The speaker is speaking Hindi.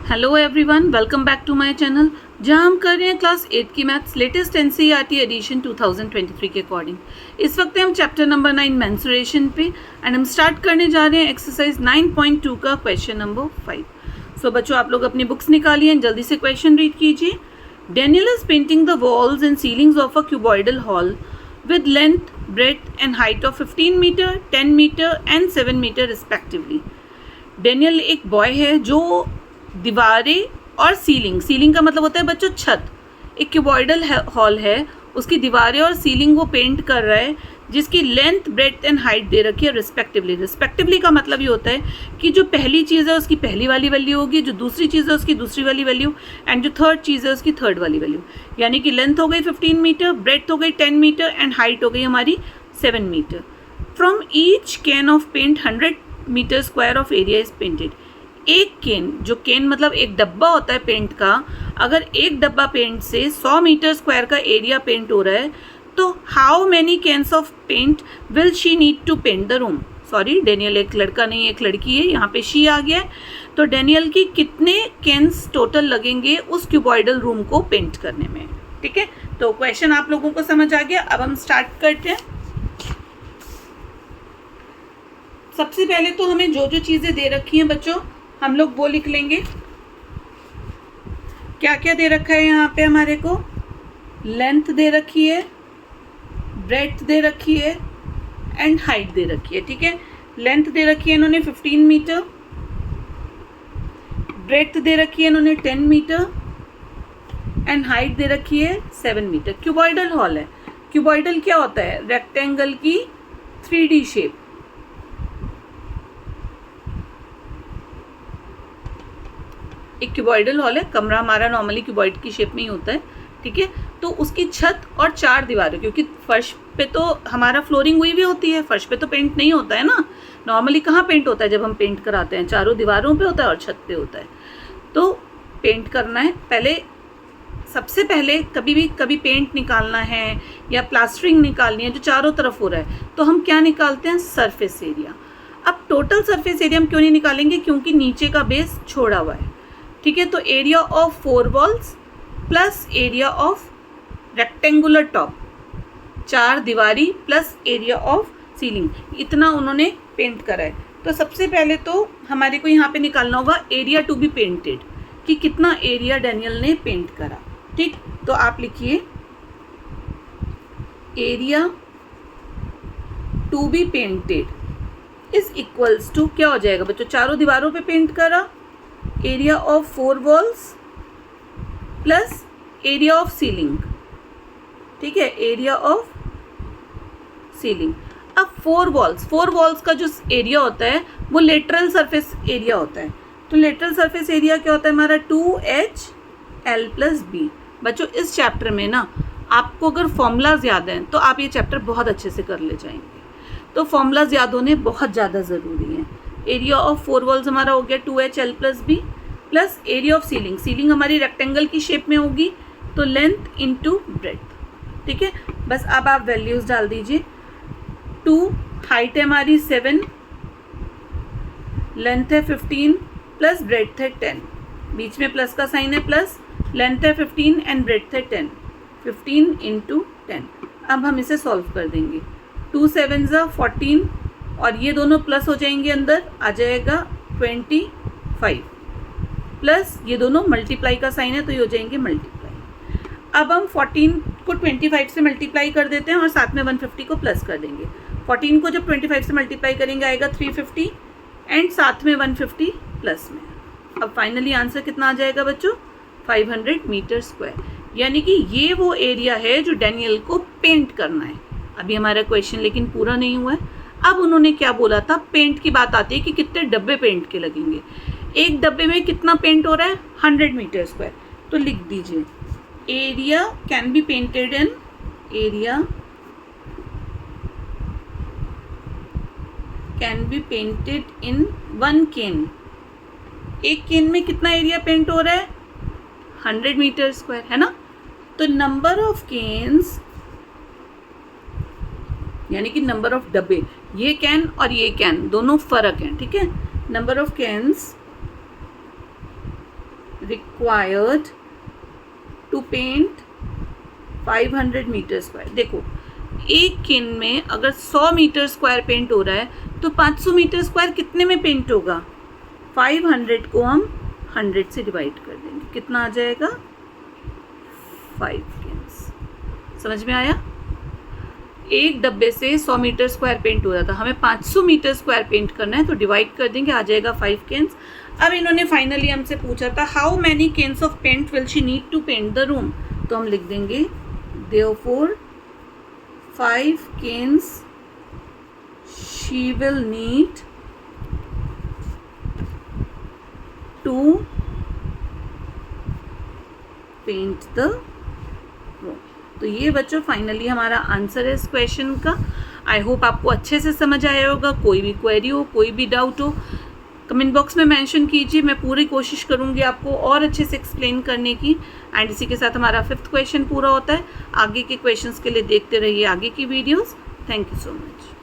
Hello everyone, welcome back to my channel जहां हम कर रहे हैं क्लास 8 की मैथ्स लेटेस्ट एनसीईआरटी एडिशन 2023 के अकॉर्डिंग। इस वक्त हम चैप्टर नंबर 9 मेंसुरेशन पे एंड हम स्टार्ट करने जा रहे हैं एक्सरसाइज 9.2 का क्वेश्चन नंबर 5। सो बच्चों, आप लोग अपनी बुक्स निकालिए एंड जल्दी से क्वेश्चन रीड कीजिए। Daniel is painting the walls and ceilings of a cuboidal hall with length, breadth and height of 15 metre, 10 metre and 7 metre respectively. Daniel एक बॉय है जो दीवारें और सीलिंग का मतलब होता है बच्चों छत। एक क्यूबॉइडल हॉल है, उसकी दीवारें और सीलिंग वो पेंट कर रहा है, जिसकी लेंथ, ब्रेड्थ एंड हाइट दे रखी है रिस्पेक्टिवली का मतलब ये होता है कि जो पहली चीज़ है उसकी पहली वाली वैल्यू होगी, जो दूसरी चीज़ है उसकी दूसरी वाली वैल्यू एंड जो थर्ड चीज़ है उसकी थर्ड वाली वैल्यू। यानी कि लेंथ हो गई 15 मीटर, ब्रेड्थ हो गई 10 मीटर एंड हाइट हो गई हमारी 7 metre. From each can of paint 100 metre square of area is painted. एक कैन, जो कैन मतलब एक डब्बा होता है पेंट का, अगर एक डब्बा पेंट से 100 मीटर स्क्वायर का एरिया पेंट हो रहा है तो how many cans of paint will she need to paint the room. Sorry, Daniel एक लड़का नहीं एक लड़की है, यहाँ पे शी आ गया है। तो डेनियल की कितने कैन्स टोटल लगेंगे उस क्यूबॉइडल रूम को पेंट करने में। ठीक है, तो क्वेश्चन आप लोगों को समझ आ गया। अब हम स्टार्ट करते हैं। सबसे पहले तो हमें जो जो चीज़ें दे रखी हैं बच्चों, हम लोग वो लिख लेंगे। क्या क्या दे रखा है यहाँ पे हमारे को? लेंथ दे रखी है, ब्रेड्थ दे रखी है एंड हाइट दे रखी है। ठीक है, लेंथ दे रखी है इन्होंने 15 मीटर, ब्रेड्थ दे रखी है इन्होंने 10 मीटर एंड हाइट दे रखी है 7 मीटर। क्यूबॉइडल हॉल है। क्यूबॉइडल क्या होता है? रेक्टेंगल की 3D शेप। एक क्यूबॉइडल हॉल है, कमरा हमारा नॉर्मली क्यूबॉइड की शेप में ही होता है। ठीक है, तो उसकी छत और 4 दीवारें, क्योंकि फर्श पे तो हमारा फ्लोरिंग हुई भी होती है, फर्श पे तो पेंट नहीं होता है ना। नॉर्मली कहाँ पेंट होता है जब हम पेंट कराते हैं? चारों दीवारों पे होता है और छत पे होता है। तो पेंट करना है पहले, सबसे पहले कभी पेंट निकालना है या प्लास्टरिंग निकालनी है जो चारों तरफ हो रहा है, तो हम क्या निकालते हैं? Surface area. अब टोटल सरफेस एरिया हम क्यों नहीं निकालेंगे? क्योंकि नीचे का बेस छोड़ा हुआ है। ठीक है, तो area of 4 walls plus area of rectangular top, 4 दीवारी प्लस एरिया ऑफ सीलिंग, इतना उन्होंने पेंट करा है। तो सबसे पहले तो हमारे को यहाँ पे निकालना होगा एरिया टू बी पेंटेड, कि कितना एरिया डेनियल ने पेंट करा। ठीक, तो आप लिखिए area to be painted is equals to, क्या हो जाएगा बच्चों? चारों दीवारों पे पेंट करा, area of 4 walls plus area of ceiling. ठीक है, एरिया ऑफ सीलिंग। अब 4 वॉल्स का जो एरिया होता है वो लेटरल सरफेस एरिया होता है। तो लेटरल सरफेस एरिया क्या होता है हमारा? 2HL+B। बच्चों, इस चैप्टर में ना आपको अगर फॉर्मूलाज याद हैं तो आप ये चैप्टर बहुत अच्छे से कर ले जाएंगे। तो फॉर्मूलाज याद होने बहुत ज़्यादा ज़रूरी हैं। एरिया ऑफ 4 वॉल्स हमारा हो गया 2HL+B plus area of ceiling हमारी रेक्टेंगल की शेप में होगी, तो लेंथ इंटू ब्रेड्थ। ठीक है, बस अब आप वैल्यूज़ डाल दीजिए। 2, हाइट है हमारी 7, लेंथ है 15 प्लस ब्रेड्थ है 10, बीच में प्लस का साइन है प्लस, लेंथ है 15 एंड ब्रेड्थ है 10, 15 इंटू 10। अब हम इसे सॉल्व कर देंगे। 2 7 14 और ये दोनों प्लस हो जाएंगे, अंदर आ जाएगा 25 प्लस ये दोनों मल्टीप्लाई का साइन है तो ये हो जाएंगे मल्टीप्लाई। अब हम 14 को 25 से मल्टीप्लाई कर देते हैं और साथ में 150 को प्लस कर देंगे। 14 को जब 25 से मल्टीप्लाई करेंगे आएगा 350 एंड साथ में 150 प्लस में। अब फाइनली आंसर कितना आ जाएगा बच्चों? 500 मीटर स्क्वायर। यानी कि ये वो एरिया है जो डेनियल को पेंट करना है। अभी हमारा क्वेश्चन लेकिन पूरा नहीं हुआ है। अब उन्होंने क्या बोला था? पेंट की बात आती है कि कितने डब्बे पेंट के लगेंगे। एक डब्बे में कितना पेंट हो रहा है? 100 मीटर स्क्वायर। तो लिख दीजिए area can be painted in, area can be painted in 1 can. एक कैन में कितना एरिया पेंट हो रहा है? 100 मीटर स्क्वायर, है ना। तो नंबर ऑफ कैन्स यानी कि नंबर ऑफ डब्बे, ये कैन और ये कैन दोनों फर्क हैं। ठीक है, number of cans required to paint 500 metre square. देखो एक केन में अगर 100 मीटर स्क्वायर पेंट हो रहा है तो 500 मीटर स्क्वायर कितने में पेंट होगा? 500 को हम 100 से डिवाइड कर देंगे, कितना आ जाएगा? 5 केन्स। समझ में आया? एक डब्बे से 100 मीटर स्क्वायर पेंट हो रहा था, हमें 500 मीटर स्क्वायर पेंट करना है तो डिवाइड कर देंगे, आ जाएगा 5 केन्स। अब इन्होंने फाइनली हमसे पूछा था how many cans of paint will she need to paint the room, तो हम लिख देंगे therefore 5 cans she will need to paint the room. तो ये बच्चों फाइनली हमारा आंसर है इस क्वेश्चन का। आई होप आपको अच्छे से समझ आया होगा। कोई भी क्वेरी हो, कोई भी डाउट हो, कमेंट बॉक्स में मेंशन कीजिए, मैं पूरी कोशिश करूँगी आपको और अच्छे से एक्सप्लेन करने की। एंड इसी के साथ हमारा 5th क्वेश्चन पूरा होता है। आगे के क्वेश्चंस के लिए देखते रहिए आगे की videos. Thank you so much.